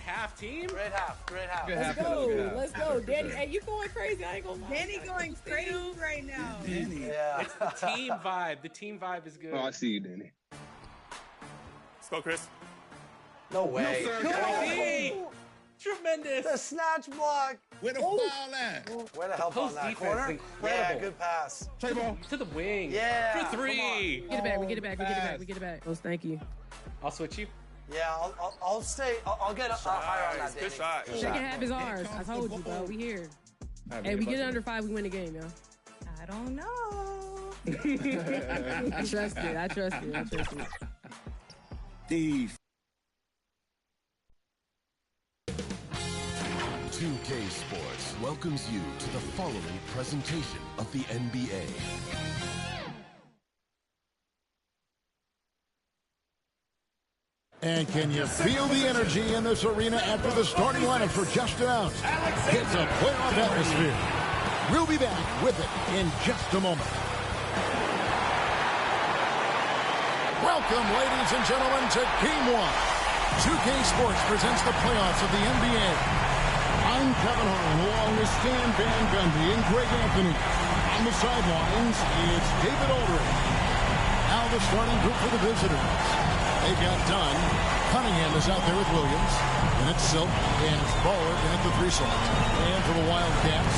half, team. Great half. Great half. Let's go. Danny, hey, you going crazy. I ain't gonna lie. Danny going crazy right now. Danny. Yeah. It's the team vibe. The team vibe is good. Oh, I see you, Danny. Let's go, Chris. No way. No, sir. Hey, tremendous. The snatch block. Where the foul at? Way to help on Post that defense corner. is incredible. Yeah, good pass. Play ball. To the wing. Yeah, For three. We get it back. We get it back. Oh, thank you. I'll switch you. Yeah, I'll stay. I'll get higher on that, Danny. Good shot. Second half is ours. I told you, bro. We here. Hey, we get it under 5, we win the game, yo. I don't know. I trust it. Steve. 2K Sports welcomes you to the following presentation of the NBA. And can you feel the energy in this arena after the starting lineup for just announced? It's a playoff atmosphere. We'll be back with it in just a moment. Welcome, ladies and gentlemen, to Game 1. 2K Sports presents the playoffs of the NBA. I'm Kevin Harlan, along with Stan Van Gundy and Greg Anthony. On the sidelines, it's David Aldridge. Now the starting group for the visitors. They got done. Cunningham is out there with Williams. And it's Silk. And it's Ballard at the 3 slot. And for the Wildcats,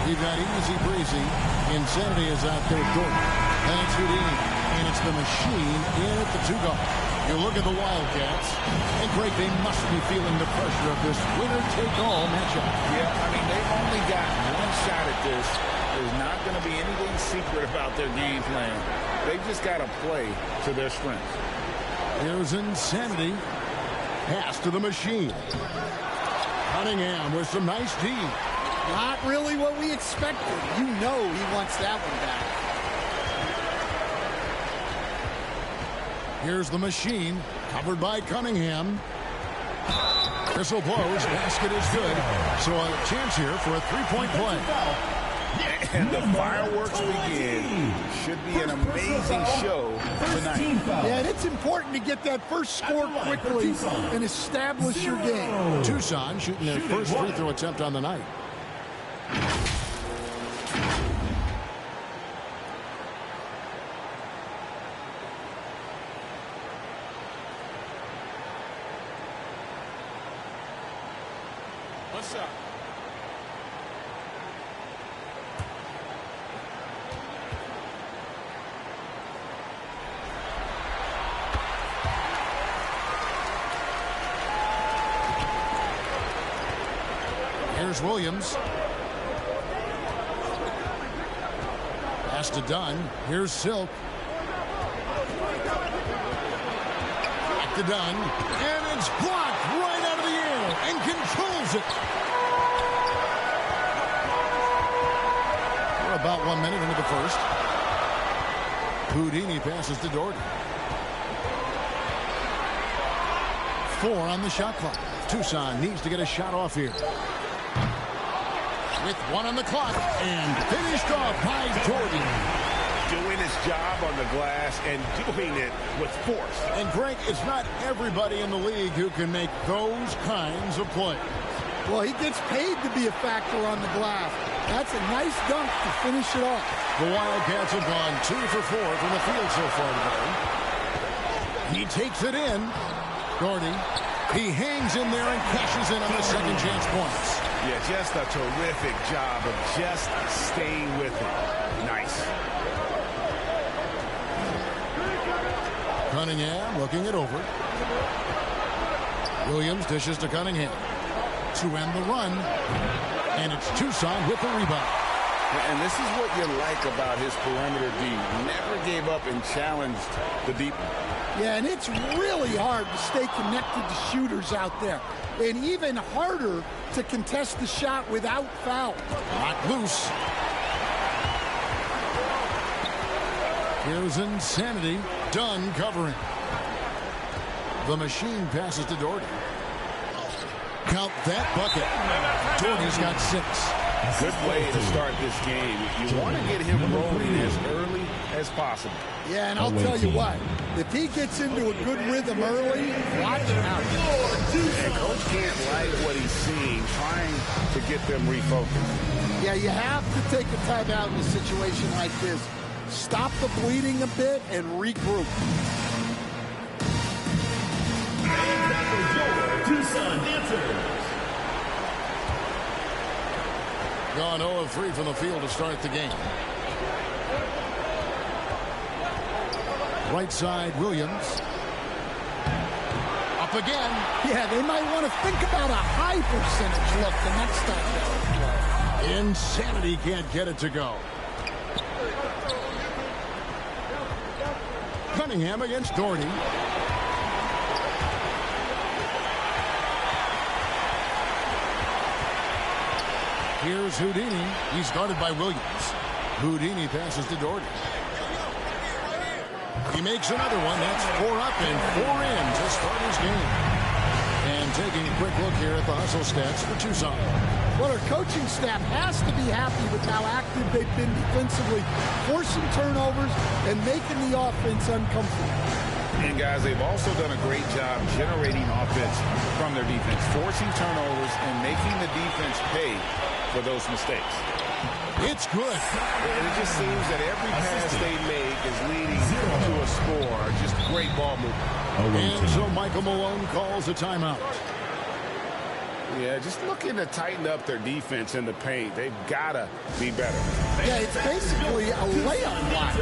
we've got Easy Breezy. Insanity is out there with Gordon. And it's Houdini. And it's the Machine in at the 2 guard. You look at the Wildcats, and Greg, they must be feeling the pressure of this winner-take-all matchup. Yeah, I mean, they've only got one shot at this. There's not going to be anything secret about their game plan. They've just got to play to their strengths. Here's Insanity. Pass to the Machine. Cunningham with some nice D. Not really what we expected. You know he wants that one back. Here's the Machine, covered by Cunningham. Whistle blows, basket is good. So a chance here for a 3-point play. And the fireworks begin. Should be an amazing show tonight. Yeah, and it's important to get that first score quickly and establish your game. Tucson shooting their first free throw attempt on the night. What's up? Here's Williams. Pass to Dunn. Here's Silk. Back to Dunn. And it's blocked right out of the air and controls it. We're about 1 minute into the first. Houdini passes to Doherty. 4 on the shot clock. Tucson needs to get a shot off here. With 1 on the clock and finished off by Doherty. Doing his job on the glass and doing it with force. And Greg, it's not everybody in the league who can make those kinds of plays. Well, he gets paid to be a factor on the glass. That's a nice dunk to finish it off. The Wildcats have gone 2 for 4 from the field so far today. He takes it in. Doherty. He hangs in there and cashes in on the second chance points. Yeah, just a terrific job of just staying with it. Nice. Cunningham looking it over. Williams dishes to Cunningham to end the run. And it's Tucson with the rebound. And this is what you like about his perimeter D. Never gave up and challenged the deep one. Yeah, and it's really hard to stay connected to shooters out there. And even harder to contest the shot without foul. Not loose. Here's Insanity. Dunn covering. The Machine passes to Doherty. Count that bucket. Doherty's got 6. Good way to start this game. You want to get him rolling as early as possible. Yeah, and I'll tell you what, if he gets into a good rhythm early, watch out. And Coach can't like what he's seeing, trying to get them refocused. Yeah, you have to take a timeout in a situation like this. Stop the bleeding a bit and regroup. Tucson answers. Gone 0 of 3 from the field to start the game. Right side, Williams. Up again. Yeah, they might want to think about a high percentage look the next time. Insanity can't get it to go. Cunningham against Doherty. Here's Houdini. He's guarded by Williams. Houdini passes to Doherty. He makes another one. That's 4 up and 4 in to start his game. And taking a quick look here at the hustle stats for Tucson. Well, our coaching staff has to be happy with how active they've been defensively, forcing turnovers and making the offense uncomfortable. And guys, they've also done a great job generating offense from their defense, forcing turnovers and making the defense pay for those mistakes. It's good. And it just seems that every pass they make is leading to a score. Just great ball movement. And so Michael Malone calls a timeout. Yeah, just looking to tighten up their defense in the paint. They've got to be better. Yeah, it's basically a layup block.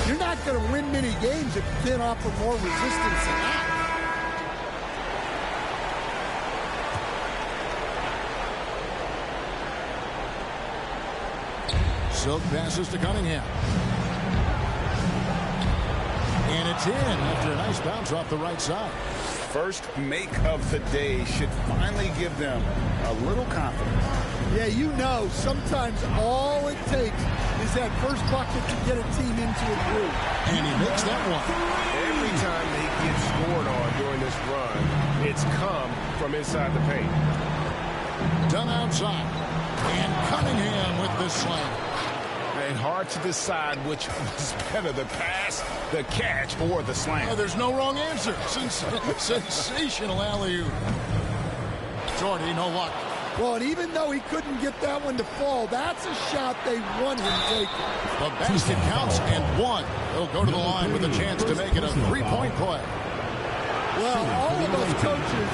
You're not going to win many games if you can't offer more resistance than that. Silk passes to Cunningham. And it's in after a nice bounce off the right side. First make of the day should finally give them a little confidence. Yeah, you know, sometimes all it takes is that first bucket to get a team into a groove. And he makes that one. Every time they get scored on during this run, it's come from inside the paint. Done outside. And Cunningham with the slam. And hard to decide which was better, the pass, the catch, or the slam. Oh, there's no wrong answer. Sensational alley-oop. Jordy, no luck. Well, and even though he couldn't get that one to fall, that's a shot they want him taking. The basket counts and 1. He'll go to the line with a chance to make it a 3-point play. Well, all of us coaches,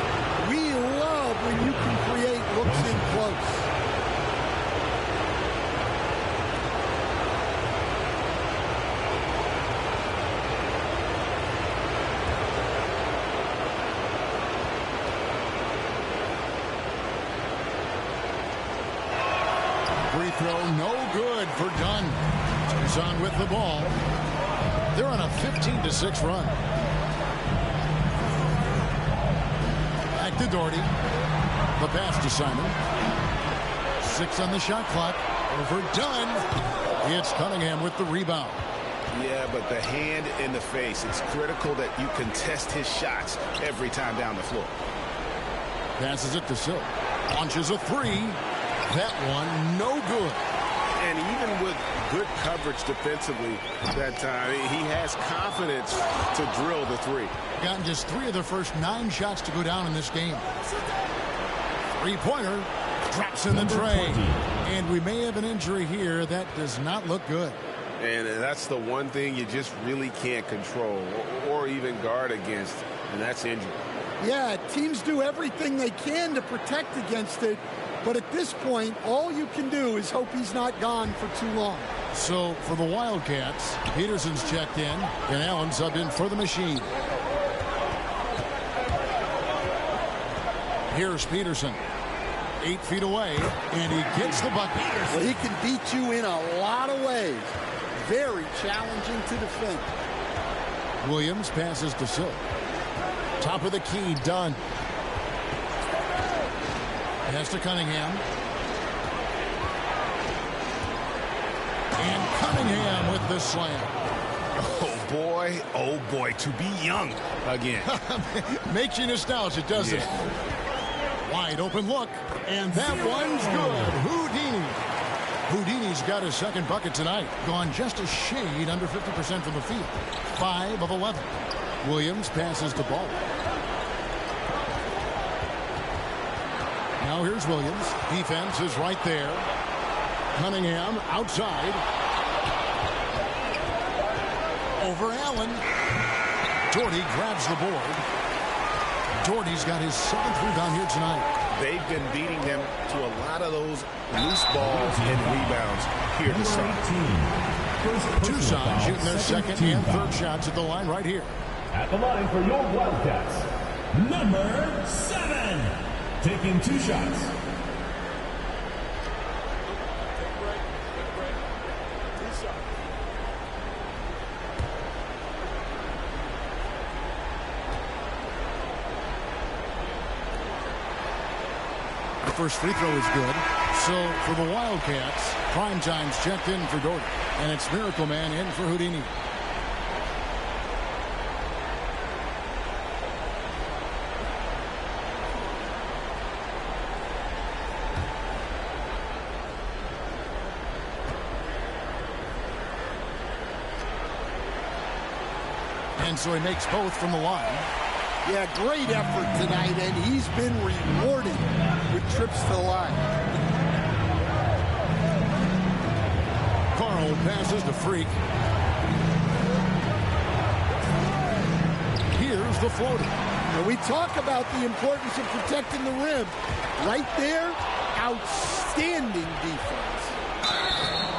we love when you can create looks in close. Free throw, no good for Dunn. Tucson with the ball. They're on a 15-6 run. Back to Doherty. The pass to Simon. 6 on the shot clock. Over Dunn. It's Cunningham with the rebound. Yeah, but the hand in the face. It's critical that you contest his shots every time down the floor. Passes it to Silk. Launches a 3. That one, no good. And even with good coverage defensively that time, he has confidence to drill the 3. Gotten just 3 of the first 9 shots to go down in this game. 3-pointer drops in the tray. And we may have an injury here. That does not look good. And that's the one thing you just really can't control or even guard against, and that's injury. Yeah, teams do everything they can to protect against it. But at this point, all you can do is hope he's not gone for too long. So for the Wildcats, Peterson's checked in, and Allen subbed in for the machine. Here's Peterson. 8 feet away, and he gets the bucket. Well, he can beat you in a lot of ways. Very challenging to defend. Williams passes to Silk. Top of the key, Dunn. Pass to Cunningham. And Cunningham with the slam. Oh boy, to be young again. Makes you nostalgic, doesn't it? Wide open look, and that one's good. Houdini He's got his second bucket tonight. Gone just a shade under 50% from the field. 5 of 11. Williams passes to Ball. Now here's Williams. Defense is right there. Cunningham outside. Over Allen. Doherty grabs the board. Doherty's got his 7th rebound here tonight. They've been beating them to a lot of those loose balls and rebounds here to start. Tucson shooting their second and third shots at the line right here. At the line for your Wildcats, number 7, taking 2 shots. The first free throw is good. So for the Wildcats, Primetime's checked in for Doherty. And it's Miracle Man in for Houdini. And so he makes both from the line. Yeah, great effort tonight, and he's been rewarded with trips to the line. Carl passes to Freak. Here's the floater. When we talk about the importance of protecting the rim, right there, outstanding defense.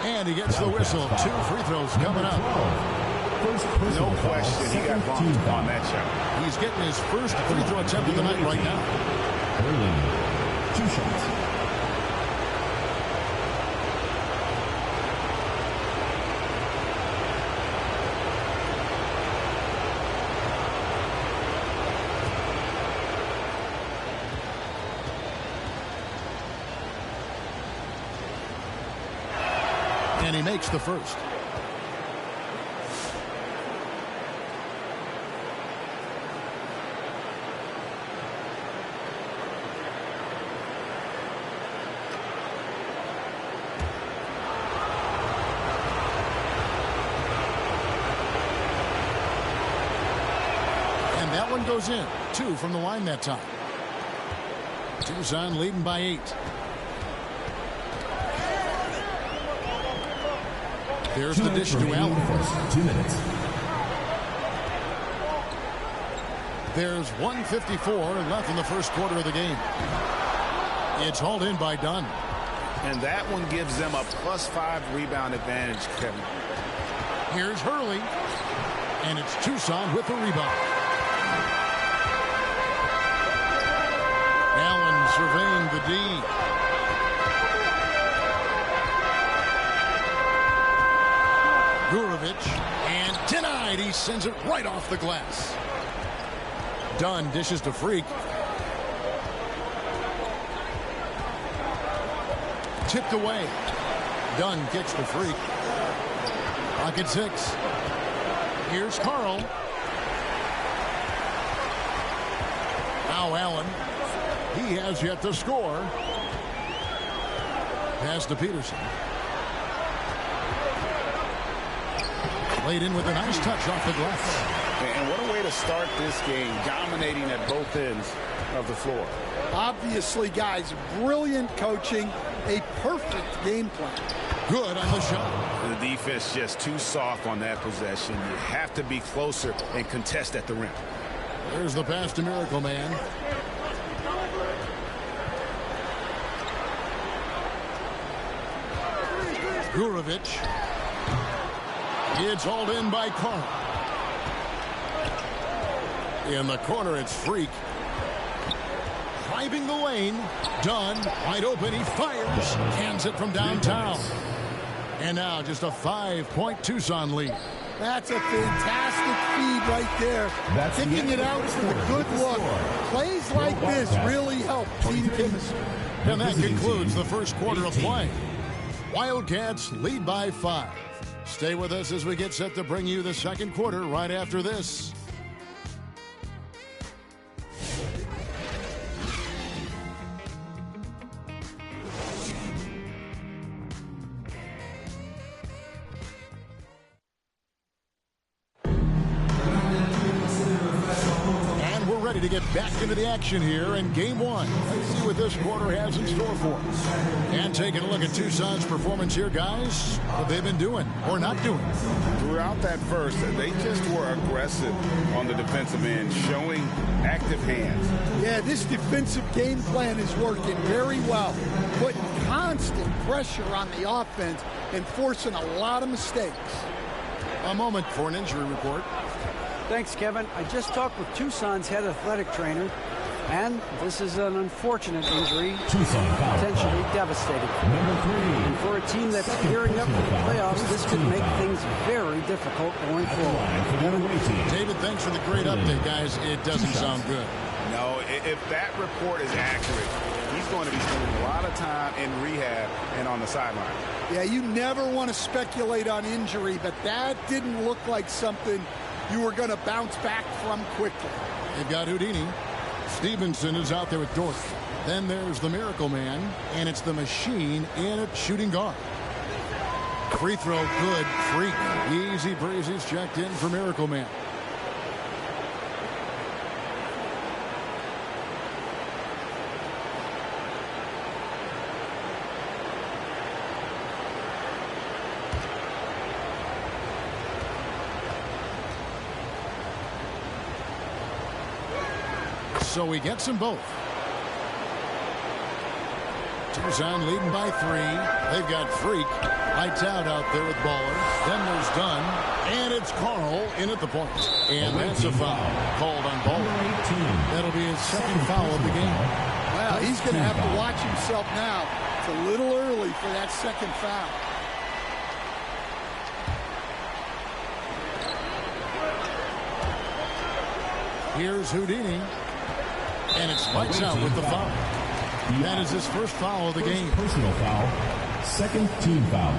And he gets the whistle. 2 free throws coming up. No question, he got bumped on that shot. He's getting his first free throw attempt of the night right now. Early, 2 shots. And he makes the first. That one goes in. 2 from the line that time. Tucson leading by 8. There's the dish to Allen. 2 minutes. There's 1:54 left in the first quarter of the game. It's hauled in by Dunn. And that one gives them a +5 rebound advantage, Kevin. Here's Hurley. And it's Tucson with the rebound. Allen surveying the D. Gurovich, and denied. He sends it right off the glass. Dunn dishes to Freak. Tipped away. Dunn kicks to Freak. Pocket 6. Here's Carl. Now Allen. He has yet to score. Pass to Peterson. Laid in with a nice touch off the glass. And what a way to start this game, dominating at both ends of the floor. Obviously, guys, brilliant coaching, a perfect game plan. Good on the shot. The defense just too soft on that possession. You have to be closer and contest at the rim. There's the pass to Miracle Man. Gurovich. It's hauled in by Carl. In the corner, it's Freak. Driving the lane. Dunn, wide open. He fires. Cans it from downtown. And now just a 5-point Tucson lead. That's a fantastic feed right there. Kicking it out with a good look. Plays like this really help team chemistry. And that concludes the first quarter of play. Wildcats lead by 5. Stay with us as we get set to bring you the second quarter right after this. to get back into the action here in game one. Let's see what this quarter has in store for us. And taking a look at Tucson's performance here, guys, what they've been doing or not doing. Throughout that first, they just were aggressive on the defensive end, showing active hands. Yeah, this defensive game plan is working very well, putting constant pressure on the offense and forcing a lot of mistakes. A moment for an injury report. Thanks, Kevin. I just talked with Tucson's head athletic trainer, and this is an unfortunate injury, potentially devastating. And for a team that's gearing up for the playoffs, this could make things very difficult going forward. David, thanks for the great update, guys. It doesn't sound good. No, if that report is accurate, he's going to be spending a lot of time in rehab and on the sideline. Yeah, you never want to speculate on injury, but that didn't look like something you were going to bounce back from quickly. They've got Houdini. Stevenson is out there with Dort. Then there's the Miracle Man, and it's the Machine in at shooting guard. Free throw, good. Freak. Easy breezy's checked in for Miracle Man. So he gets them both. Tucson leading by 3. They've got Freak. Lights out there with Baller. Then there's Dunn. And it's Carl in at the point. And that's a foul called on Baller. That'll be his second foul of the game. Well, he's going to have to watch himself now. It's a little early for that second foul. Here's Houdini. And it's lights out with the foul. That is his first foul of the game. Personal foul. Second team foul.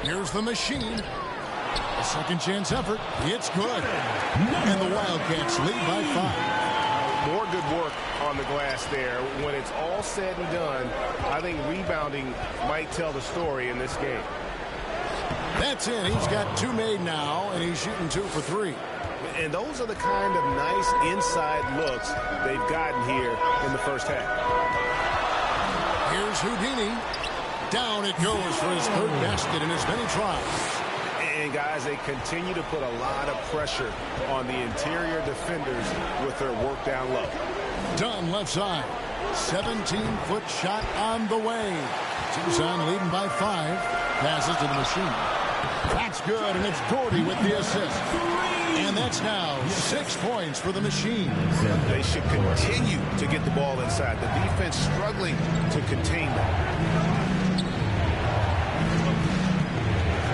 Here's the Machine. A second chance effort. It's good. And the Wildcats lead by 5. More good work on the glass there. When it's all said and done, I think rebounding might tell the story in this game. That's it. He's got 2 made now, and he's shooting 2 for 3. And those are the kind of nice inside looks they've gotten here in the first half. Here's Houdini. Down it goes for his 3rd basket in as many tries. And, guys, they continue to put a lot of pressure on the interior defenders with their work down low. Dunn left side. 17-foot shot on the way. Tucson leading by 5. Passes to the Machine. That's good, and it's Gordy with the assist. And that's now 6 points for the Machine. They should continue to get the ball inside. The defense struggling to contain them.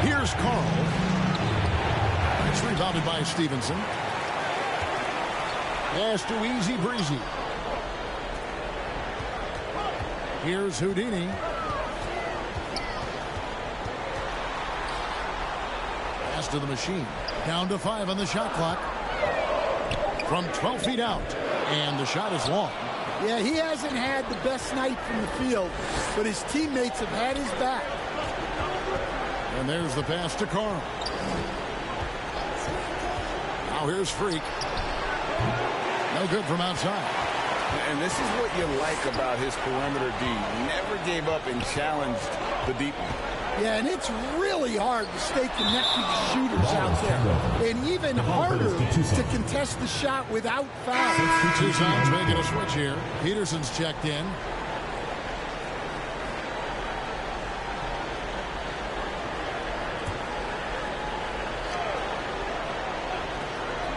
Here's Carl. It's rebounded by Stevenson. Pass to Easy Breezy. Here's Houdini. Pass to the Machine. Down to 5 on the shot clock. From 12 feet out. And the shot is long. Yeah, he hasn't had the best night from the field, but his teammates have had his back. And there's the pass to Carl. Now here's Freak. No good from outside. And this is what you like about his perimeter D. Never gave up and challenged the deep one. Yeah, and it's really hard to stay connected to shooters out there. And even harder to contest the shot without foul. Tucson's making a switch here. Peterson's checked in.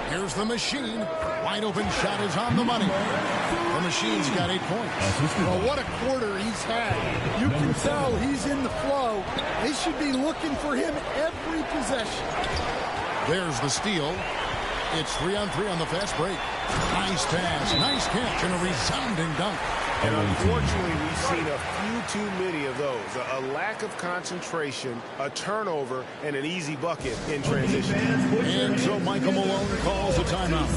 Here's the Machine. Wide open shot is on the money. The Machine's got 8 points. Well, what a quarter he's had. You can tell he's in the flow. They should be looking for him every possession. There's the steal. It's 3-on-3 on the fast break. Nice pass, nice catch, and a resounding dunk. And unfortunately, we've seen a few too many of those. A lack of concentration, a turnover, and an easy bucket in transition. And so Michael Malone calls a timeout.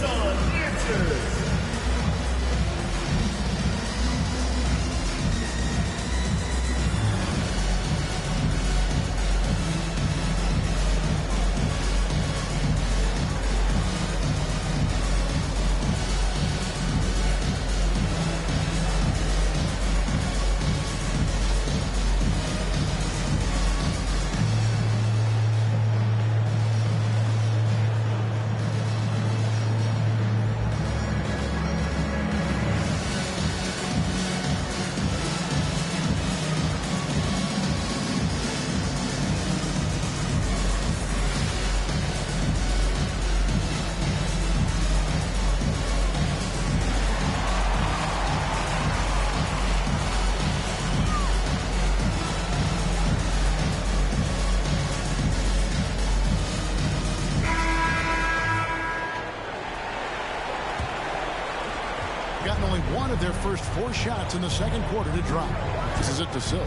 one of their first 4 shots in the second quarter to drop. This is it to Silk.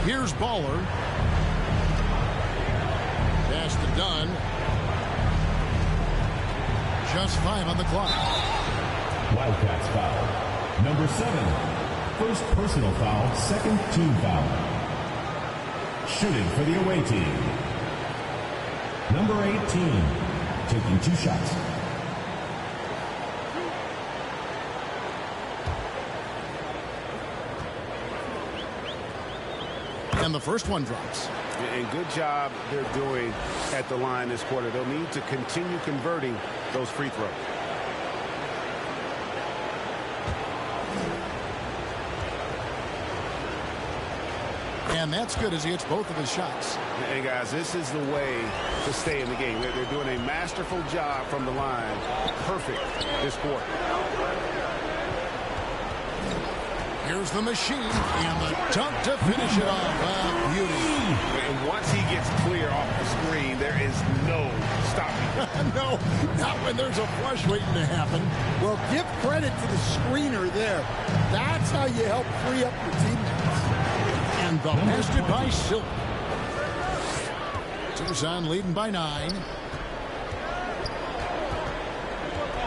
Here's Baller. Pass to Dunn. Just 5 on the clock. Wildcats foul. Number 7. First personal foul, second team foul. Shooting for the away team. Number 18. Taking 2 shots. And the first one drops. And good job they're doing at the line this quarter. They'll need to continue converting those free throws. And that's good as he hits both of his shots. And guys, this is the way to stay in the game. They're doing a masterful job from the line. Perfect this quarter. Here's the machine and the dunk to finish it off. Beauty. And once he gets clear off the screen, there is no stopping. No, not when there's a flush waiting to happen. Well, give credit to the screener there. That's how you help free up your teammates. And blasted by Silk. Tucson leading by 9.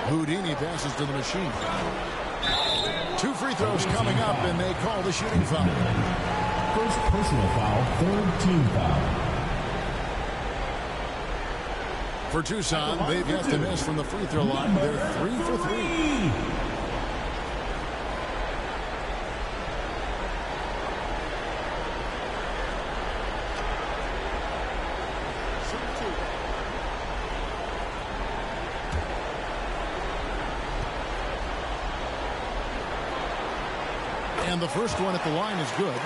Houdini passes to the machine. 2 free throws coming up, and they call the shooting foul. First personal foul, third team foul. For Tucson, they've yet to miss from the free throw line. They're 3 for 3. And the first one at the line is good.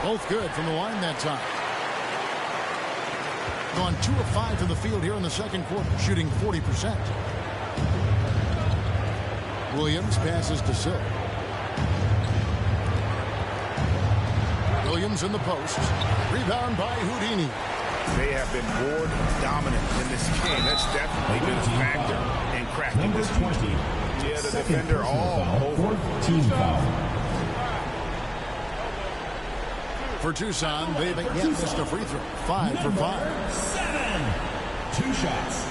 Both good from the line that time. Gone 2 of 5 from the field here in the second quarter, shooting 40%. Williams passes to Silk. Williams in the post. Rebound by Houdini. They have been more dominant in this game. That's definitely been a factor in cracking Number this 20. Yeah, the Second defender all foul, over. fourth team foul. For Tucson, they've yet missed a free throw. 5 for 5. 7. 2 shots.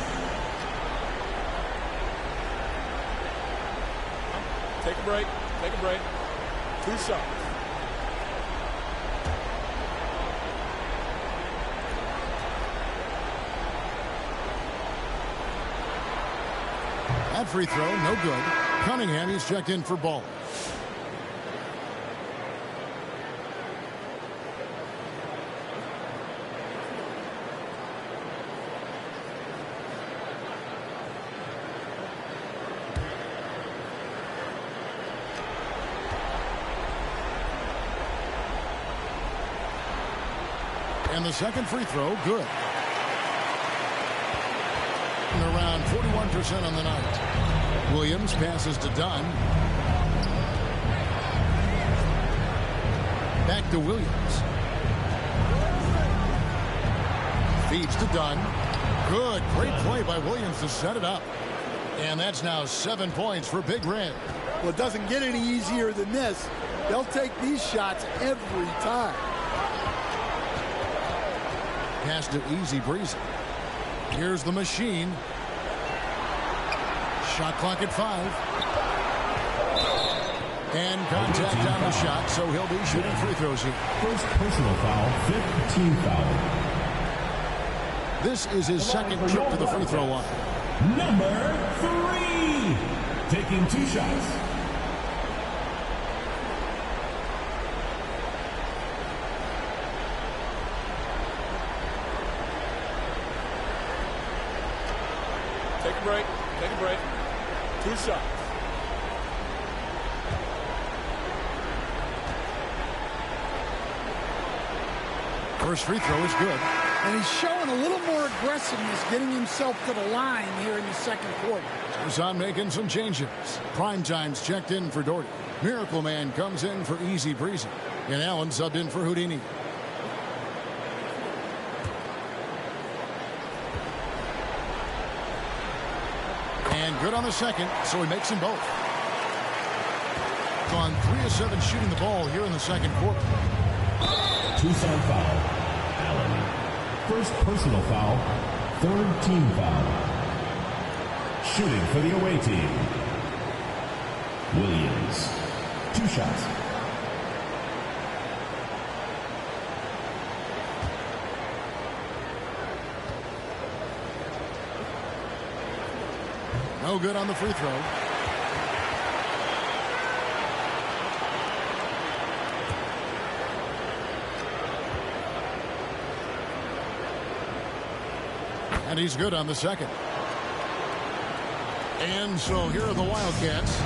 Take a break. Take a break. 2 shots. That free throw, no good. Cunningham, he's checked in for ball. And the second free throw, good. And around 41% on the night. Williams passes to Dunn. Back to Williams. Feeds to Dunn. Good, great play by Williams to set it up. And that's now 7 points for Big Red. Well, it doesn't get any easier than this. They'll take these shots every time. Pass to Easy Breezy. Here's the machine. Shot clock at 5. And contact on the shot, so he'll be shooting free throws here. First personal foul, fifth team foul. This is his second trip to the free throw line. Number 3. Taking 2 shots. Take a break. Take a break. 2 shots. First free throw is good. And he's showing a little more aggressiveness, getting himself to the line here in the second quarter. Tucson making some changes. Prime Time's checked in for Doherty. Miracle Man comes in for Easy Breezy. And Allen subbed in for Houdini. And good on the second, so he makes them both. Gone 3 of 7 shooting the ball here in the second quarter. Tucson foul. Allen. First personal foul. Third team foul. Shooting for the away team. Williams. 2 shots. No good on the free throw. And he's good on the second. And so here are the Wildcats.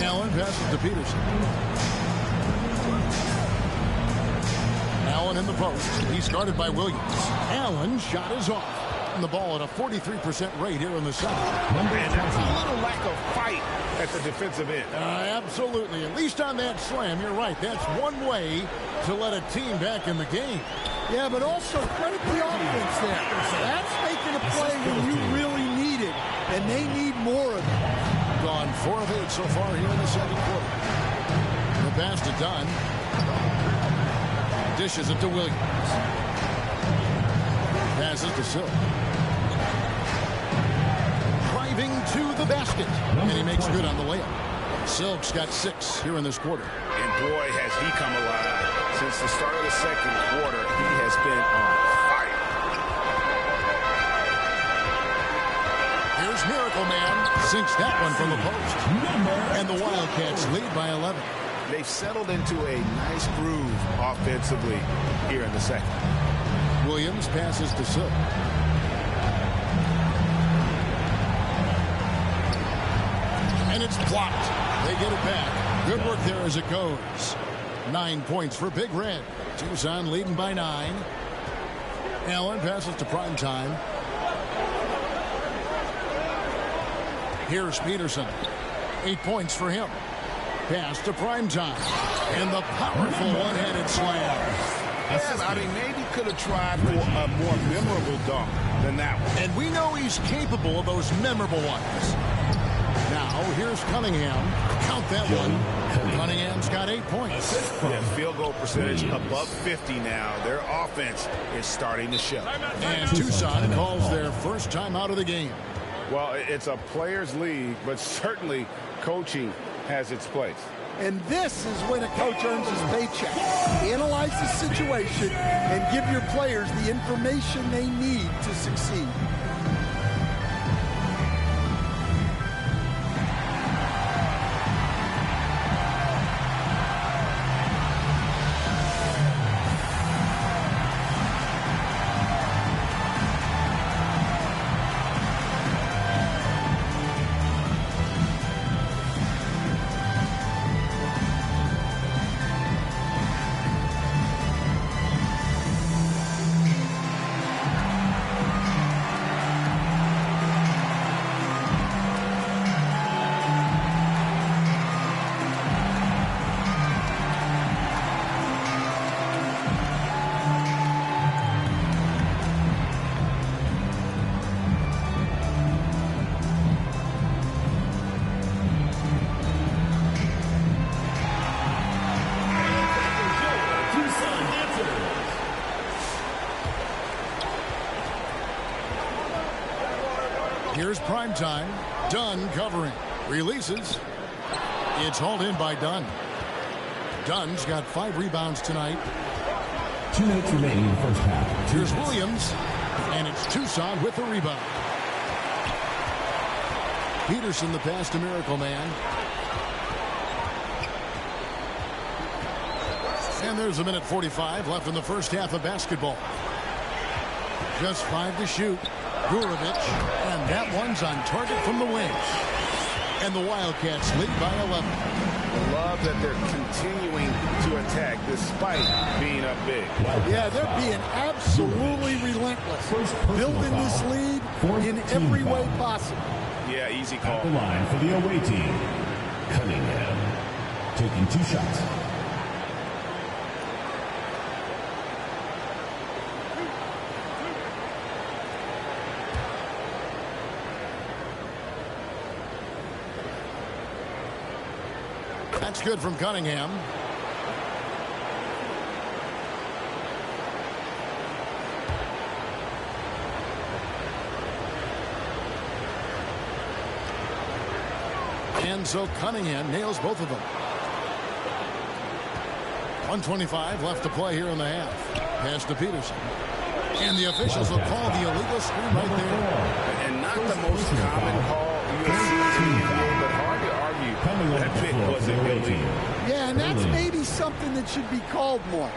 Allen passes to Peterson. Allen in the post. He's guarded by Williams. Allen's shot is off. And the ball at a 43% rate here in the second. And there's a little lack of fight at the defensive end. Absolutely. At least on that slam, you're right. That's one way to let a team back in the game. Yeah, but also credit the offense there. That's making a play when you really need it, and they need more of it. Gone 4 of 8 so far here in the second quarter. The pass to Dunn. Dishes it to Williams. Passes to Silk. Driving to the basket. And he makes good on the layup. Silk's got 6 here in this quarter. And boy, has he come alive. Since the start of the second quarter, he has been on fire. Here's Miracle Man. Sinks that one from the post. And the Wildcats lead by 11. They've settled into a nice groove offensively here in the second. Williams passes to Silk. And it's blocked. They get it back. Good work there as it goes. 9 points for Big Red. Tucson leading by 9. Allen passes to Prime Time. Here's Peterson. 8 points for him. Pass to Prime Time. And the powerful one-handed slam. Yeah, I mean, maybe could have tried for a more memorable dunk than that one. And we know he's capable of those memorable ones. Now, here's Cunningham. Count that one. Cunningham's got 8 points. Yeah, field goal percentage above 50 now. Their offense is starting to show. And Tucson calls their first time out of the game. Well, it's a players' league, but certainly coaching has its place. And this is when a coach earns his paycheck. Analyze the situation and give your players the information they need to succeed. Here's Prime Time. Dunn covering. Releases. It's hauled in by Dunn. Dunn's got 5 rebounds tonight. 2 minutes remaining in the first half. Here's Williams. And it's Tucson with the rebound. Peterson the pass to Miracle Man. And there's a minute 45 left in the first half of basketball. Just 5 to shoot. Gurovich, and that one's on target from the wing. And the Wildcats lead by 11. Love that they're continuing to attack despite being up big. Yeah, they're being absolutely relentless, building this lead in every way possible. Yeah, easy call. At the line for the away team, Cunningham, taking 2 shots. That's good from Cunningham. And so Cunningham nails both of them. 1:25 left to play here in the half. Pass to Peterson. And the officials will call the illegal screen right there. And not the most common call you have seen in the NBA, but hard to argue that pick was illegal. Yeah, and that's maybe something that should be called more.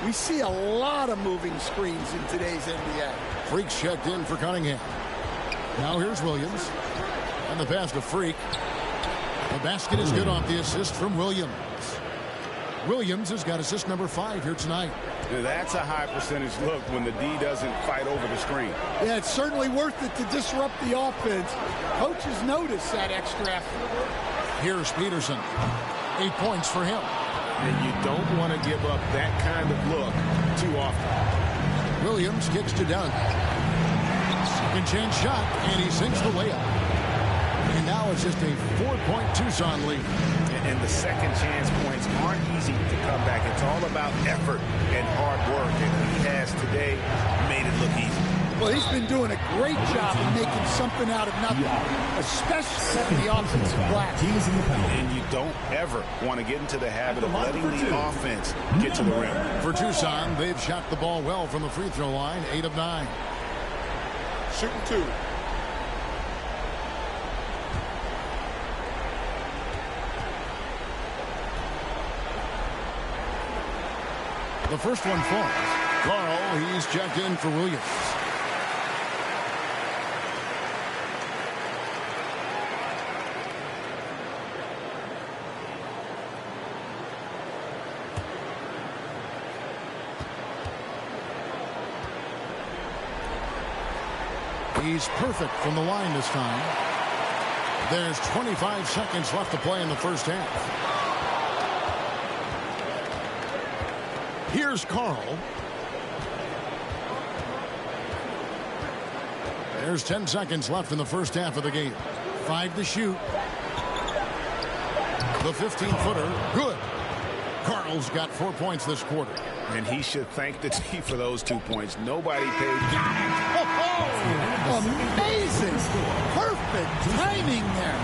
We see a lot of moving screens in today's NBA. Freak's checked in for Cunningham. Now here's Williams. And the pass to Freak. The basket is good off the assist from Williams. Williams has got assist number 5 here tonight. That's a high percentage look when the D doesn't fight over the screen. Yeah, it's certainly worth it to disrupt the offense. Coaches notice that extra effort. Here's Peterson. 8 points for him. And you don't want to give up that kind of look too often. Williams kicks to Dunn. Second chance shot, and he sinks the layup. And now it's just a 4-point Tucson lead. And the second chance points aren't easy to come back. It's all about effort and hard work. And he has today made it look easy. Well, he's been doing a great job of making something out of nothing, especially in the offensive glass. And you don't ever want to get into the habit of letting the offense get to the rim. For Tucson, they've shot the ball well from the free throw line, 8 of 9. Shooting 2. The first one falls. Carl, he's checked in for Williams. He's perfect from the line this time. There's 25 seconds left to play in the first half. Here's Carl. There's 10 seconds left in the first half of the game. 5 to shoot. The 15-footer, good. Carl's got 4 points this quarter. And he should thank the team for those 2 points. Nobody paid. Got it! Oh, amazing! Perfect timing there.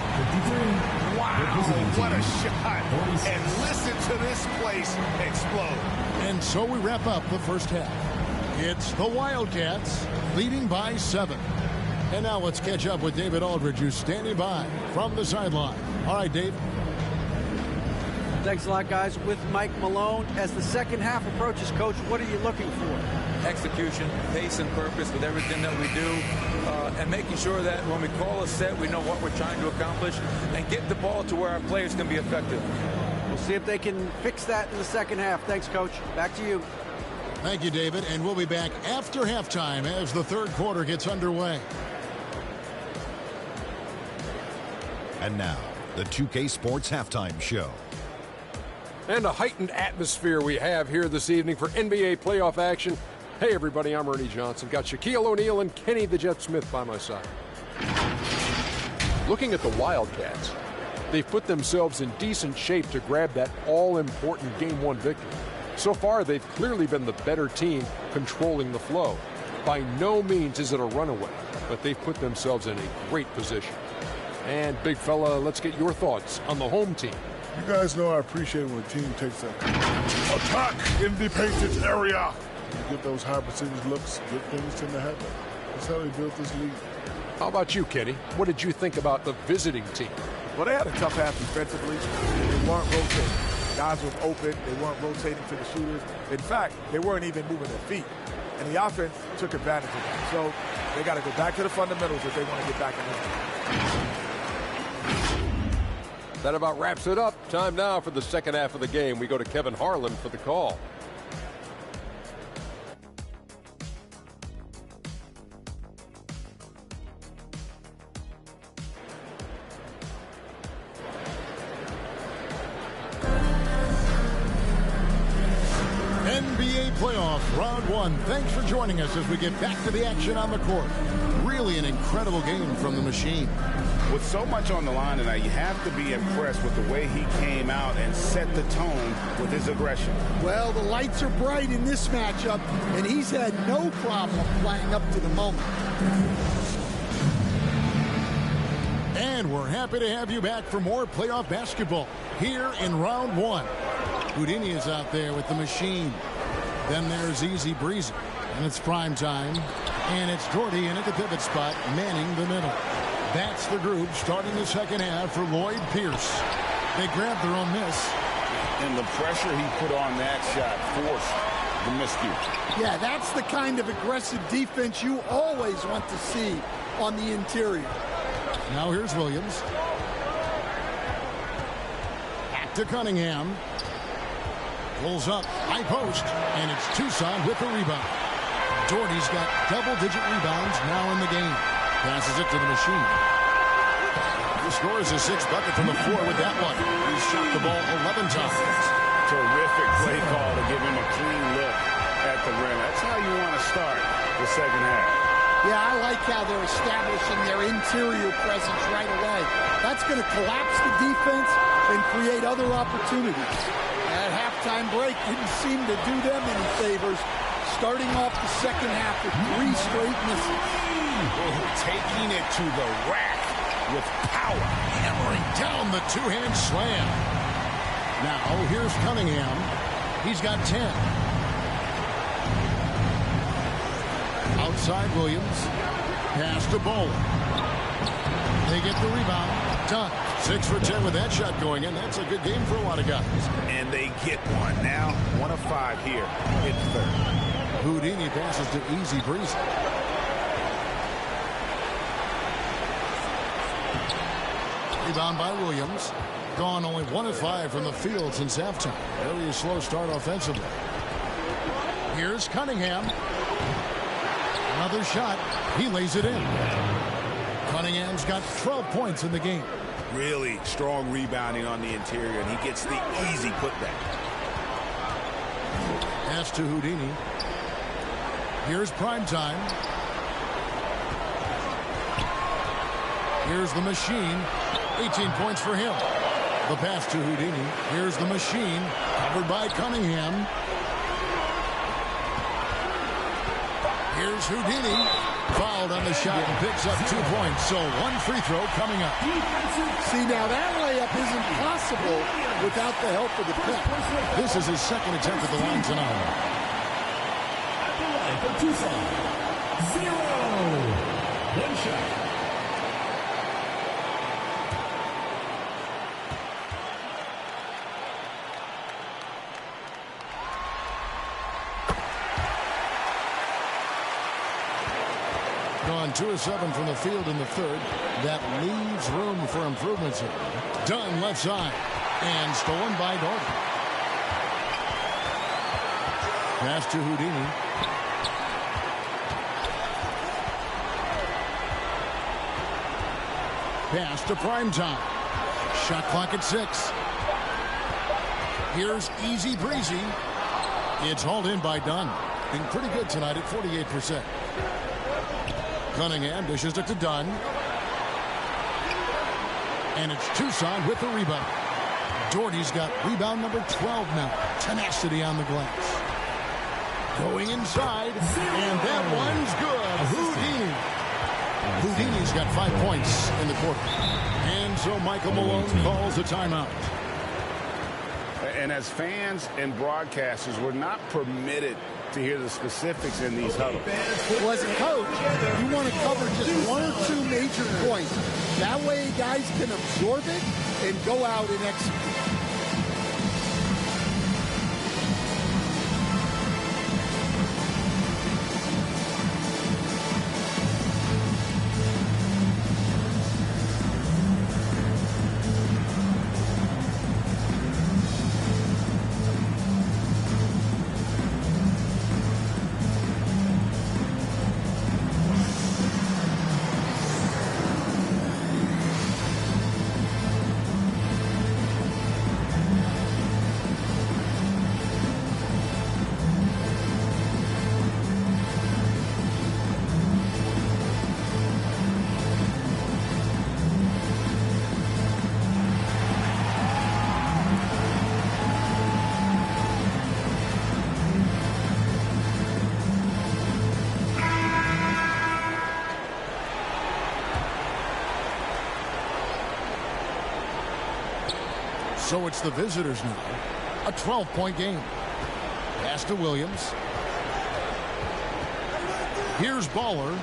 Wow, what a shot. And listen to this place explode. And so we wrap up the first half. It's the Wildcats leading by 7. And now let's catch up with David Aldridge, who's standing by from the sideline. All right, Dave. Thanks a lot, guys. With Mike Malone, as the second half approaches, Coach, what are you looking for? Execution, pace, and purpose with everything that we do, and making sure that when we call a set, we know what we're trying to accomplish, and get the ball to where our players can be effective. We'll see if they can fix that in the second half. Thanks, Coach. Back to you. Thank you, David. And we'll be back after halftime as the third quarter gets underway. And now, the 2K Sports Halftime Show. And a heightened atmosphere we have here this evening for NBA playoff action. Hey, everybody, I'm Ernie Johnson. Got Shaquille O'Neal and Kenny the Jet Smith by my side. Looking at the Wildcats, they've put themselves in decent shape to grab that all-important Game 1 victory. So far, they've clearly been the better team controlling the flow. By no means is it a runaway, but they've put themselves in a great position. And, big fella, let's get your thoughts on the home team. You guys know I appreciate when a team takes an attack in the painted area. You get those high percentage looks, good things tend to happen. That's how they built this league. How about you, Kenny? What did you think about the visiting team? Well, they had a tough half defensively. They weren't rotating. Guys were open. They weren't rotating to the shooters. In fact, they weren't even moving their feet. And the offense took advantage of that. So they got to go back to the fundamentals if they want to get back in this game. That about wraps it up. Time now for the second half of the game. We go to Kevin Harlan for the call. NBA playoffs, round one. Thanks for joining us as we get back to the action on the court. Really an incredible game from the machine. With so much on the line tonight, you have to be impressed with the way he came out and set the tone with his aggression. Well, the lights are bright in this matchup, and he's had no problem playing up to the moment. And we're happy to have you back for more playoff basketball here in round one. Houdini is out there with the machine. Then there's Easy Breezy, and it's prime time. And it's Jordy in at the pivot spot, manning the middle. That's the group starting the second half for Lloyd Pierce. They grabbed their own miss. And the pressure he put on that shot forced the miscue. Yeah, that's the kind of aggressive defense you always want to see on the interior. Now here's Williams. Back to Cunningham. Pulls up, high post, and it's Tucson with the rebound. Doherty's got double-digit rebounds now in the game. Passes it to the machine. He scores his sixth bucket from the floor with that one. He's shot the ball 11 times. Terrific play call to give him a clean look at the rim. That's how you want to start the second half. Yeah, I like how they're establishing their interior presence right away. That's going to collapse the defense and create other opportunities. That halftime break didn't seem to do them any favors, starting off the second half with 3 straight misses. Taking it to the rack with power. Hammering down the two-hand slam. Now, here's Cunningham. He's got 10. Outside Williams. Pass to Bowler. They get the rebound. Done. 6 for 10 with that shot going in. That's a good game for a lot of guys. And they get one now. 1 of 5 here in third. Houdini passes to Easy Breezy. Rebound by Williams. Gone only 1 of 5 from the field since halftime. Very slow start offensively. Here's Cunningham. Another shot. He lays it in. Cunningham's got 12 points in the game. Really strong rebounding on the interior, and he gets the easy putback. Pass to Houdini. Here's prime time. Here's the machine. 18 points for him. The pass to Houdini. Here's the machine. Covered by Cunningham. Here's Houdini. Fouled on the shot and picks up 2 points. So 1 free throw coming up. See, now that layup isn't possible without the help of the pick. This is his second attempt at the line tonight. At the line for Tucson, 0. 1 shot. Gone 2 of 7 from the field in the third. That leaves room for improvements here. Dunn left side. And stolen by Doherty. Pass to Houdini. Pass to primetime. Shot clock at 6. Here's Easy Breezy. It's hauled in by Dunn. Being pretty good tonight at 48%. Cunningham dishes it to Dunn. And it's Tucson with the rebound. Doherty's got rebound number 12 now. Tenacity on the glass. Going inside. And that one's good. Houdini. Houdini's got 5 points in the quarter. And so Michael Malone calls a timeout. And as fans and broadcasters, we're not permitted to hear the specifics in these huddles. Well, as a coach, you want to cover just 1 or 2 major points. That way guys can absorb it and go out and execute. So it's the visitors now. A 12-point game. Pass to Williams. Here's Baller.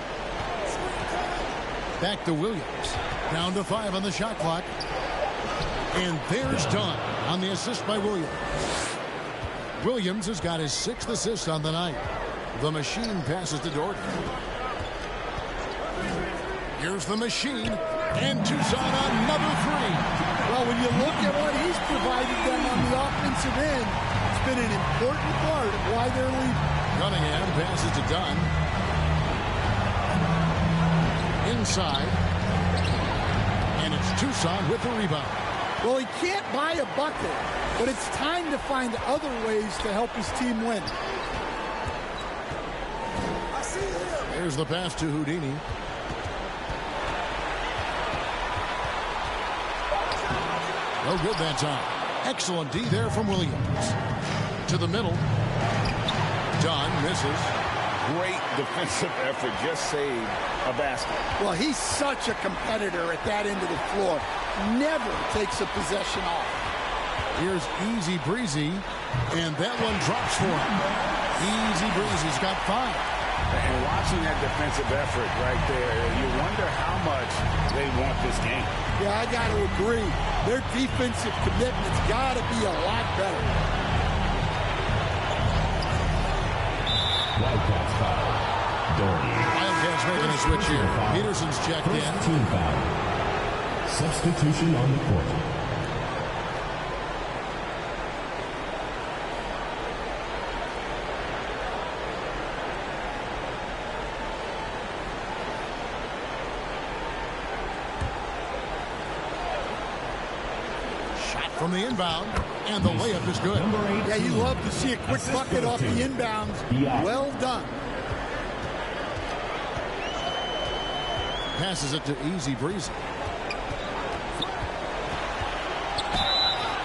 Back to Williams. Down to 5 on the shot clock. And there's Dunn on the assist by Williams. Williams has got his 6th assist on the night. The machine passes to Dorton. Here's the machine. And Tucson another 3. Well, when you look at what he's provided them on the offensive end, it's been an important part of why they're leading. Cunningham passes to Dunn. Inside. And it's Tucson with the rebound. Well, he can't buy a bucket, but it's time to find other ways to help his team win. Here's the pass to Houdini. No good that time. Excellent D there from Williams. To the middle. Dunn misses. Great defensive effort. Just saved a basket. Well, he's such a competitor at that end of the floor. Never takes a possession off. Here's Easy Breezy. And that one drops for him. Easy Breezy's got 5. And watching that defensive effort right there, you wonder how much they want this game. Yeah, I got to agree. Their defensive commitment's got to be a lot better. Wildcats foul. Doherty. Wildcats making a switch here. Peterson's checked in. Team foul. Substitution on the court. From the inbound, and the layup is good. Yeah, you love to see a quick bucket off the inbounds. Well done. Passes it to Easy Breezy.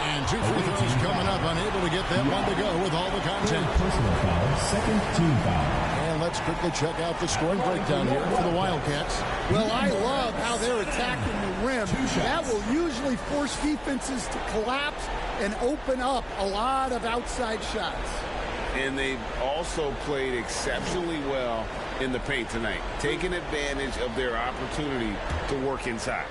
And 2 free throws coming up, unable to get that one to go with all the contact. Personal foul, second team foul. And let's quickly check out the scoring breakdown here for the Wildcats. Well, I love how they're attacking the rim. That will usually force defenses to collapse and open up a lot of outside shots. And they've also played exceptionally well in the paint tonight, taking advantage of their opportunity to work inside.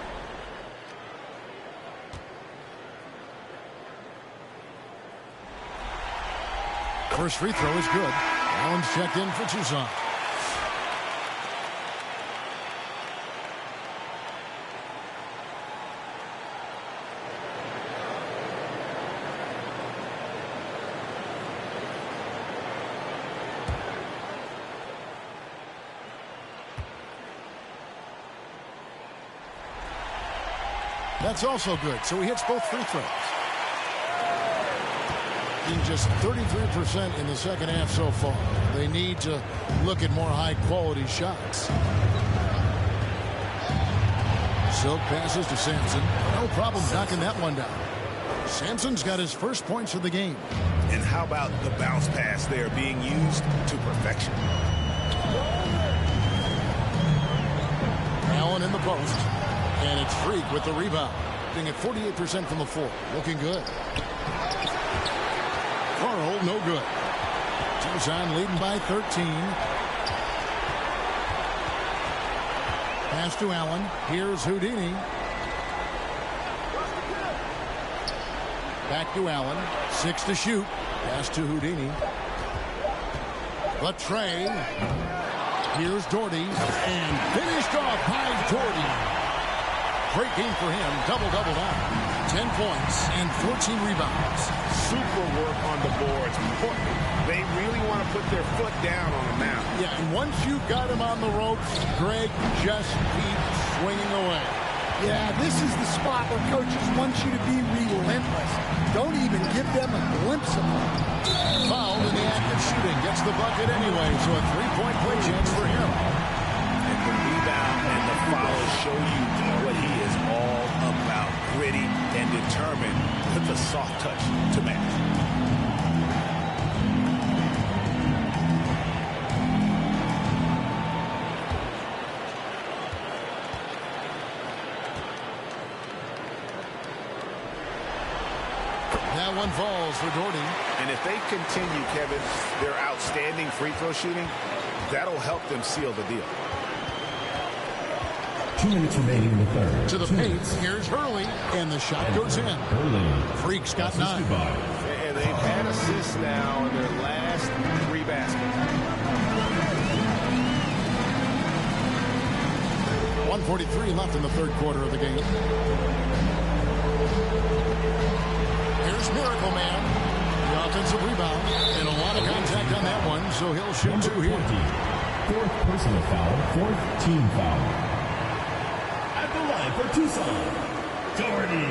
First free throw is good. Allen's checked in for Tucson. That's also good, so he hits both free throws. Just 33% in the second half so far. They need to look at more high-quality shots. Silk passes to Sampson. No problem knocking that one down. Sampson's got his first points of the game. And how about the bounce pass there being used to perfection? Allen in the post. And it's Freak with the rebound. Being at 48% from the floor. Looking good. Carl, no good. Tucson leading by 13. Pass to Allen. Here's Houdini. Back to Allen. 6 to shoot. Pass to Houdini. The tray. Here's Doherty. And finished off by Doherty. Great game for him. Double-double now. 10 points and 14 rebounds. Super work on the boards. They really want to put their foot down on them now. Yeah, and once you've got him on the ropes, Greg, just keep swinging away. Yeah, this is the spot where coaches want you to be relentless. Don't even give them a glimpse of it. Fouled in the act of shooting. Gets the bucket anyway, so a three-point play chance for him. And the rebound and the foul show you what he is all about. Gritty and determined with the soft touch to match. That one falls for Doherty. And if they continue, Kevin, their outstanding free throw shooting, that'll help them seal the deal. 2 minutes remaining in the third. To the paint, here's Hurley, and the shot goes in. Freak's got 9. And they've had assists now in their last 3 baskets. 1:43 left in the third quarter of the game. Here's Miracle Man. The offensive rebound. And a lot of contact on that one, so he'll shoot 2 here. 4th personal foul, 4th team foul. At the line for Tucson, Doherty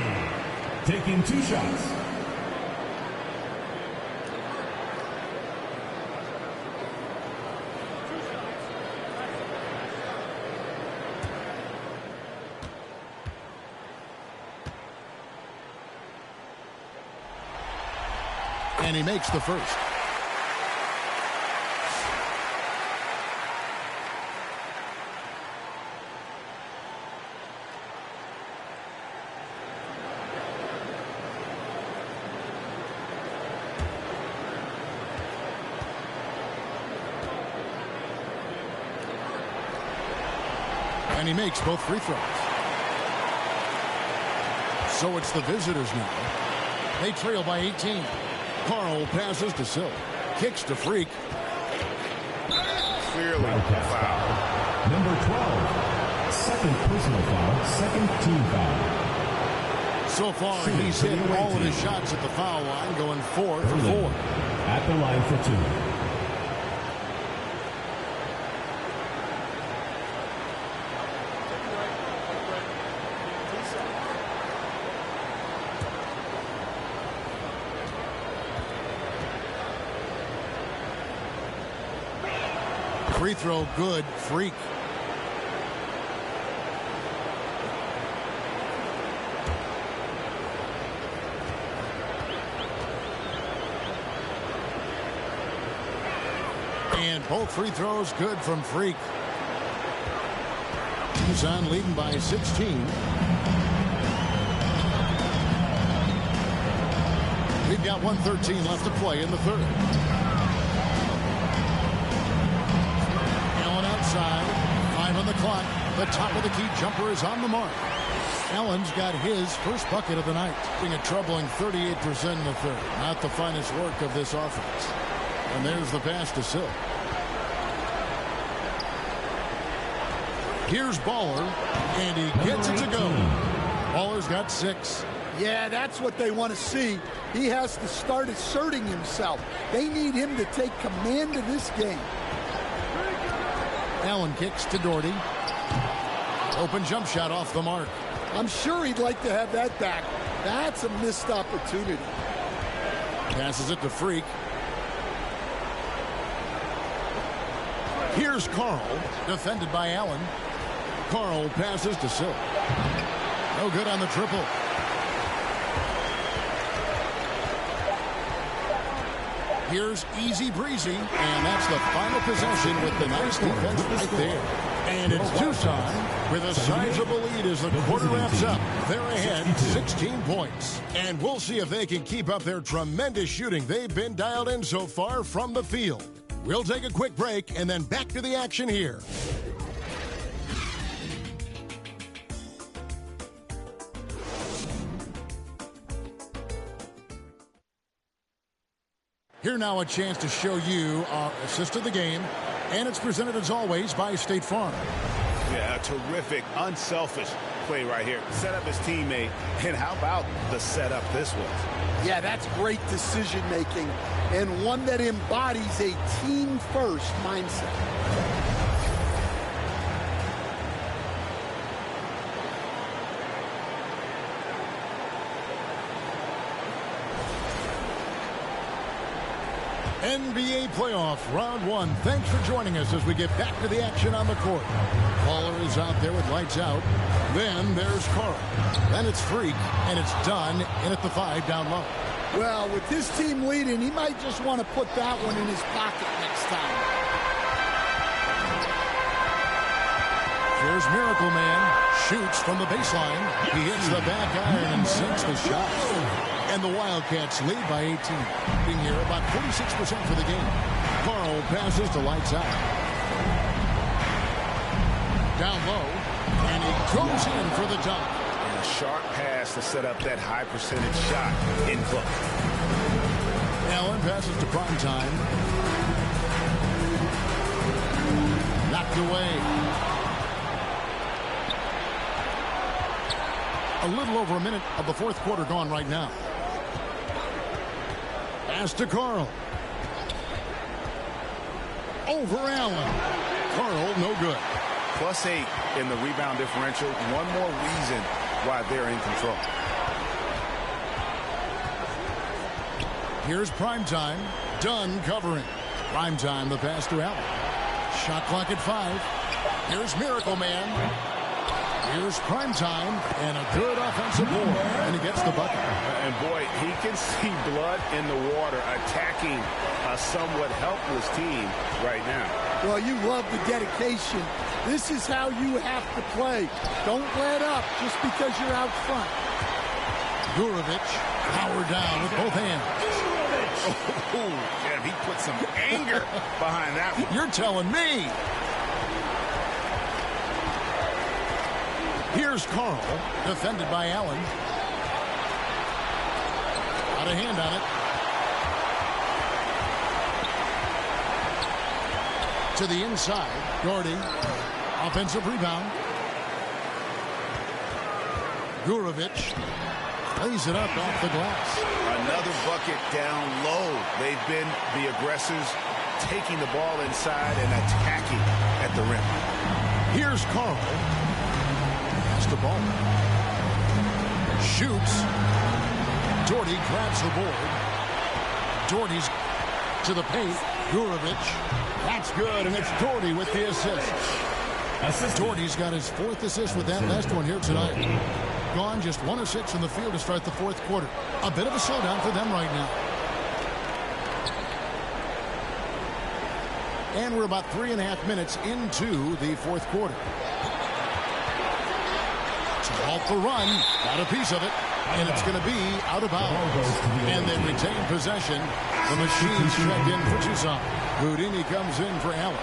taking 2 shots. And he makes the first. And he makes both free throws. So it's the visitors now. They trail by 18. Carl passes to Silk. Kicks to Freak. Clearly foul. Number 12. 2nd personal foul, 2nd team foul. So far, he's hit all of his shots at the foul line, going 4 for 4. At the line for 2. Free throw good. Freak. And both free throws good from Freak. Tucson leading by 16. We've got 1:13 left to play in the third. Outside, 5 on the clock. The top of the key jumper is on the mark. Allen's got his first bucket of the night, being a troubling 38% in the third. Not the finest work of this offense. And there's the pass to Silk. Here's Baller, and he gets it to go. Baller's got 6. Yeah, that's what they want to see. He has to start asserting himself. They need him to take command of this game. Allen kicks to Doherty. Open jump shot off the mark. I'm sure he'd like to have that back. That's a missed opportunity. Passes it to Freak. Here's Carl, defended by Allen. Carl passes to Silk. No good on the triple. Here's Easy Breezy, and that's the final possession with the nice defense right there. And it's Tucson with a sizable lead as the quarter wraps up. They're ahead 16 points. And we'll see if they can keep up their tremendous shooting they've been dialed in so far from the field. We'll take a quick break and then back to the action here. Here now a chance to show you our assist of the game, and it's presented as always by State Farm. Yeah, a terrific, unselfish play right here. Set up his teammate, and how about the setup this was? Yeah, that's great decision making, and one that embodies a team-first mindset. NBA playoff round 1. Thanks for joining us as we get back to the action on the court. Caller is out there with lights out. Then there's Carl. Then it's Freak, and it's done in at the 5 down low. Well, with this team leading, he might just want to put that one in his pocket next time. Here's Miracle Man. Shoots from the baseline. He hits the back iron and sinks the shot. And the Wildcats lead by 18. Being here about 46% for the game. Carl passes to lights out. Down low. And he goes in for the dunk. And a sharp pass to set up that high percentage shot in close. Allen passes to Primetime. Knocked away. A little over a minute of the fourth quarter gone right now. Pass to Carl. Over Allen. Carl, no good. +8 in the rebound differential. One more reason why they're in control. Here's Primetime. Dunn covering. Primetime, the pass to Allen. Shot clock at 5. Here's Miracle Man. Here's Primetime. And a good offensive board. And he gets the bucket. And boy, he can see blood in the water attacking a somewhat helpless team right now. Well, you love the dedication. This is how you have to play. Don't let up just because you're out front. Gurovic, power down with both hands. Oh, yeah, he put some anger behind that one. You're telling me. Here's Carl, defended by Allen. Got a hand on it. To the inside, Gordy. Offensive rebound. Gurovic plays it up off the glass. Another bucket down low. They've been the aggressors, taking the ball inside and attacking at the rim. Here's Carl. Pass the ball. Shoots. Doherty grabs the board. Doherty's to the paint. Gurovic. That's good, and it's Doherty with the assist. Doherty's got his 4th assist with that last one here tonight. Gone just 1 of 6 in the field to start the fourth quarter. A bit of a slowdown for them right now. And we're about 3.5 minutes into the fourth quarter. To halt the run, got a piece of it, and it's going to be out of bounds. And they retain possession. The Machines check in for Tucson. Houdini comes in for Allen.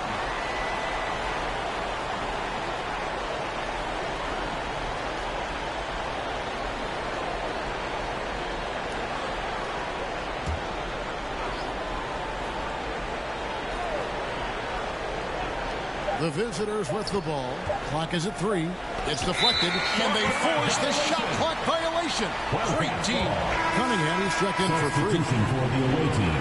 The visitors with the ball. Clock is at 3. It's deflected, and they force the shot clock violation. Great team. Cunningham, he's checked in for 3. For the away team.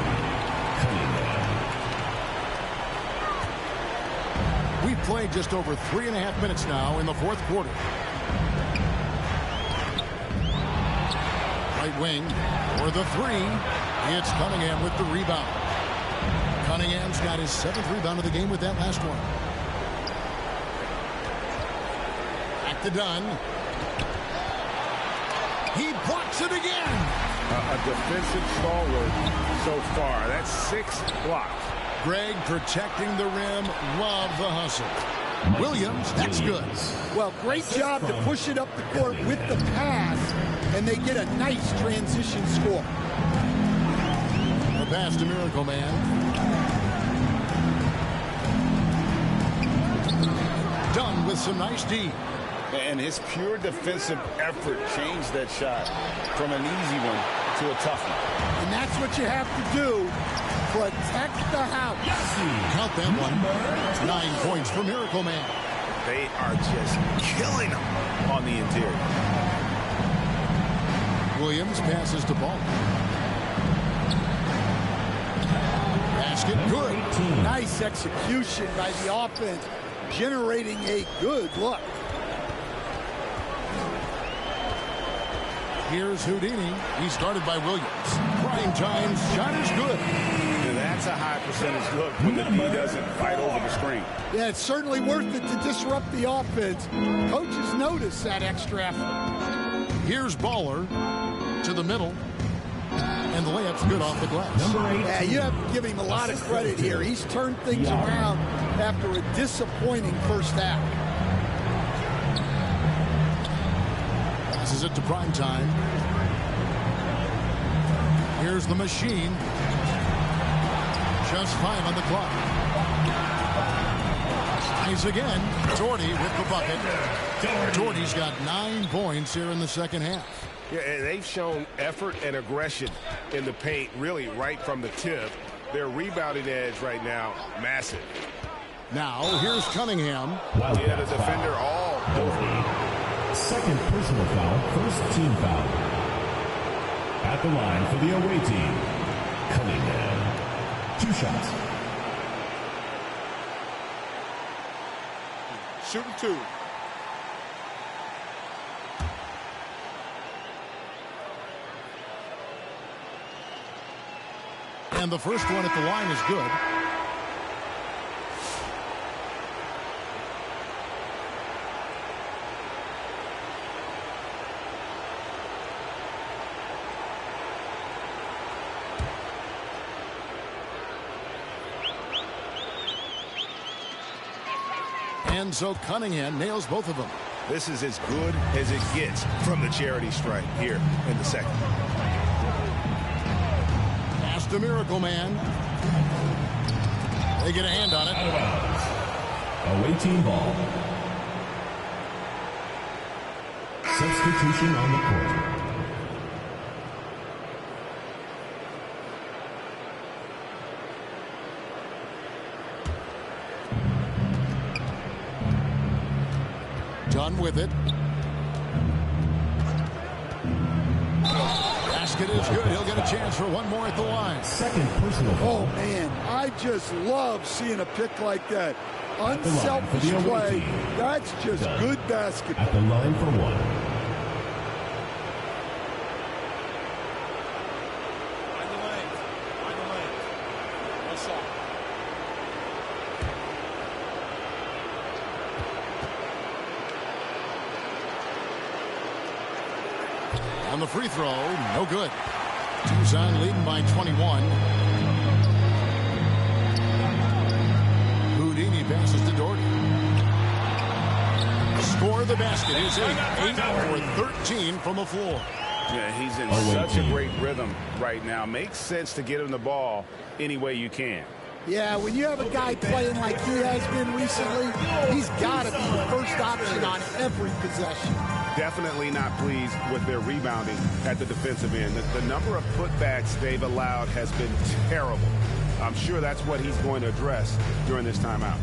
We've played just over 3.5 minutes now in the fourth quarter. Right wing for the 3. It's Cunningham with the rebound. Cunningham's got his 7th rebound of the game with that last one. Back to Dunn. He blocks it again. A defensive stalwart so far. That's 6 blocks. Greg protecting the rim. Love the hustle. Williams, that's good. Well, great job to push it up the court with the pass, and they get a nice transition score. The pass to Miracle Man. Done with some nice D. And his pure defensive effort changed that shot from an easy one to a tough one. And that's what you have to do. Protect the house. Count that one. 9 points for Miracle Man. They are just killing them on the interior. Williams passes to ball. Basket good. Nice execution by the offense, generating a good look. Here's Houdini. He started by Williams. Primetime's shot is good. And that's a high percentage look when the D doesn't fight over the screen. Yeah, it's certainly worth it to disrupt the offense. Coaches notice that extra effort. Here's Baller to the middle. And the layup's good off the glass. Yeah, you have to give him a lot of credit here. He's turned things around after a disappointing first half. Passes it to prime time. Here's the machine. Just 5 on the clock. Eyes again. Doherty with the bucket. Doherty's got 9 points here in the second half. Yeah, and they've shown effort and aggression in the paint, really right from the tip. Their rebounding edge right now, massive. Now, here's Cunningham. Yeah, the defender all over. Second personal foul, first team foul. At the line for the away team, Cunningham. 2 shots. Shooting 2. And the first one at the line is good. And so Cunningham nails both of them. This is as good as it gets from the charity stripe here in the second. Pass the Miracle Man. They get a hand on it. Away team ball. Substitution on the court. Done with it. Basket is good. He'll get a chance for one more at the line. Second personal foul. Oh, man. I just love seeing a pick like that. Unselfish play. That's just good basketball. At the line for 1. On the free throw, no good. Tucson leading by 21. Houdini passes to Doherty. Score the basket is 8 for 13 from the floor. Yeah, he's in such a great rhythm right now. Makes sense to get him the ball any way you can. Yeah, when you have a guy playing like he has been recently, he's got to be the first option on every possession. Definitely not pleased with their rebounding at the defensive end. The number of putbacks they've allowed has been terrible. I'm sure that's what he's going to address during this timeout.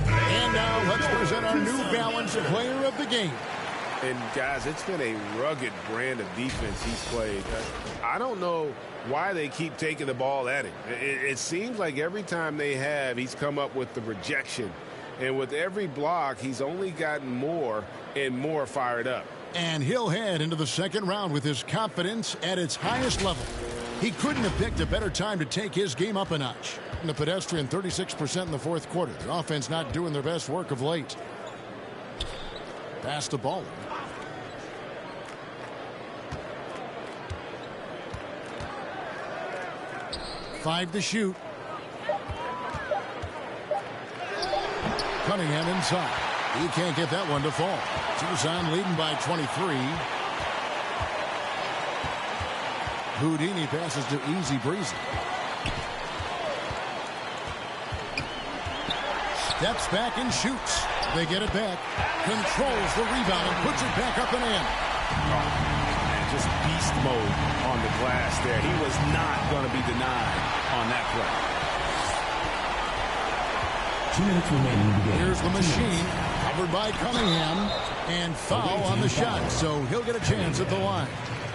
And now let's present our New Balance player of the game. And guys, it's been a rugged brand of defense he's played. I don't know why they keep taking the ball at him. It seems like every time they have, he's come up with the rejection. And with every block, he's only gotten more and more fired up. And he'll head into the second round with his confidence at its highest level. He couldn't have picked a better time to take his game up a notch. And the pedestrian 36% in the fourth quarter. The offense not doing their best work of late. Pass the ball. Five to shoot. Cunningham inside. He can't get that one to fall. Tucson leading by 23. Houdini passes to Easy Breezy. Steps back and shoots. They get it back. Controls the rebound and puts it back up and in. Just beast mode on the glass there. He was not going to be denied on that play. 2 minutes remaining in the game. Here's the machine, covered by Cunningham, and foul on the shot, so he'll get a chance at the line.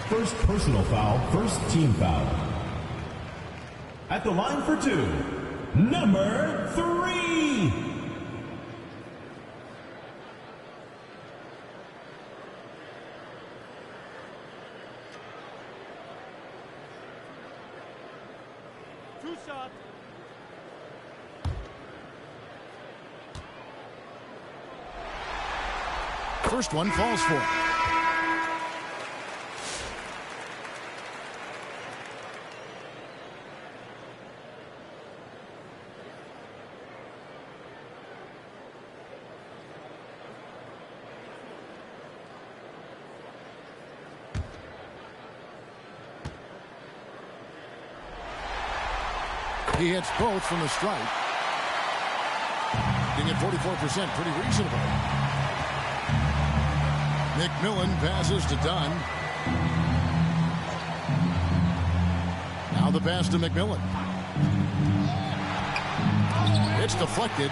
First personal foul, first team foul. At the line for 2, number 3. Two shots. First one falls for him. He hits both from the stripe. Being at 44%, pretty reasonable. McMillan passes to Dunn. Now the pass to McMillan. It's deflected.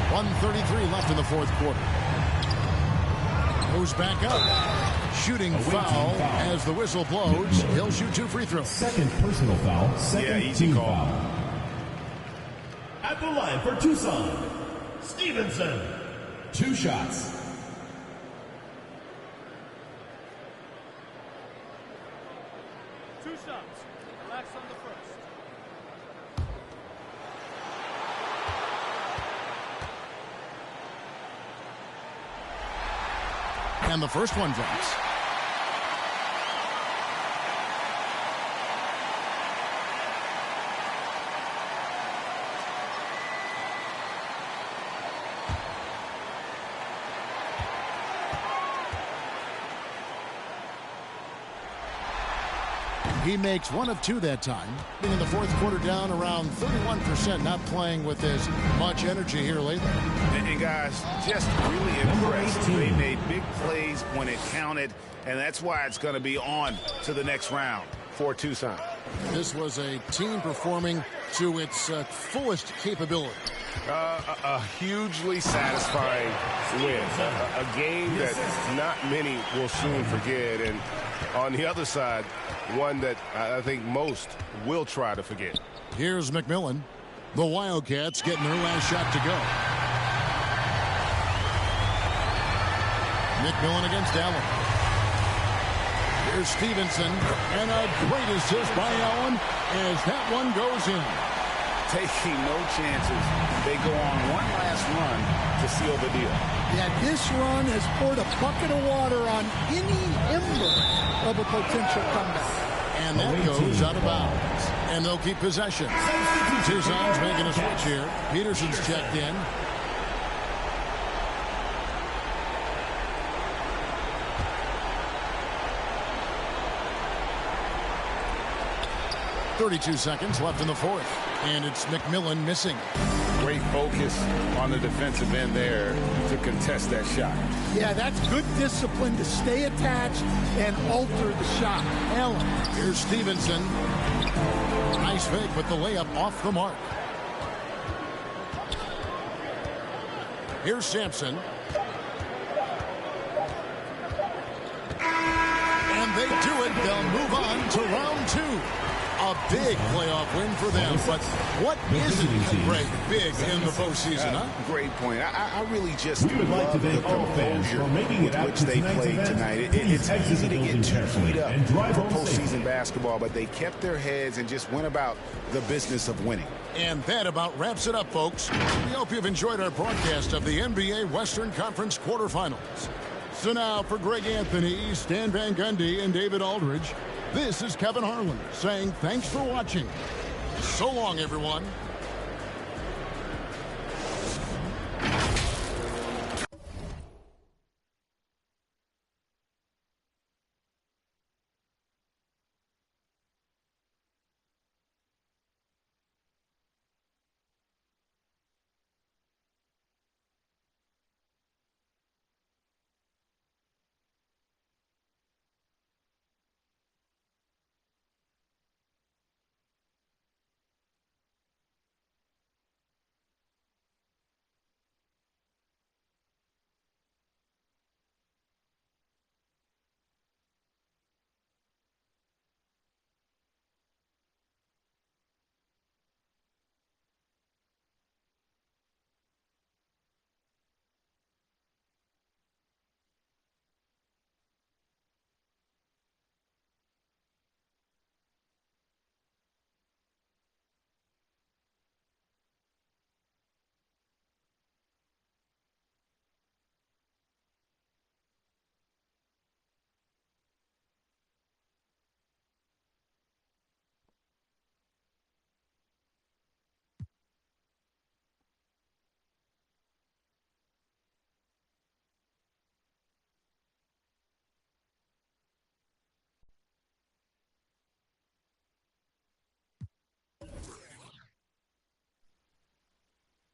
1:33 left in the fourth quarter. Goes back up. Shooting foul as the whistle blows. He'll shoot 2 free throws. Second personal foul. Second easy team call. foul. At the line for Tucson, Stevenson. 2 shots. Two shots. Relax on the first. And the first one drops. He makes 1 of 2 that time. In the fourth quarter, down around 31%, not playing with as much energy here lately. And guys, just really impressed. They made big plays when it counted, and that's why it's going to be on to the next round for Tucson. This was a team performing to its fullest capability. A hugely satisfying win. A game that not many will soon forget. And on the other side, one that I think most will try to forget. Here's McMillan. The Wildcats getting their last shot to go. McMillan against Allen. Here's Stevenson. And a great assist by Allen as that one goes in. Taking no chances. They go on one last run to seal the deal. Yeah, this run has poured a bucket of water on any ember of a potential comeback. And that goes out of bounds. And they'll keep possession. Tucson's making a switch here. Peterson's checked in. .32 seconds left in the fourth. And it's McMillan missing. Great focus on the defensive end there to contest that shot. Yeah, that's good discipline to stay attached and alter the shot. Allen. Here's Stevenson. Nice fake, but the layup off the mark. Here's Sampson. And they do it. They'll move on to round 2. A big playoff win for them, but what isn't great big in the postseason, huh? Great point. I really just love the composure with which they played tonight. It's easy to get too feet up for postseason basketball, but they kept their heads and just went about the business of winning. And that about wraps it up, folks. We hope you've enjoyed our broadcast of the NBA Western Conference quarterfinals. So now for Greg Anthony, Stan Van Gundy, and David Aldridge, this is Kevin Harlan saying thanks for watching. So long, everyone.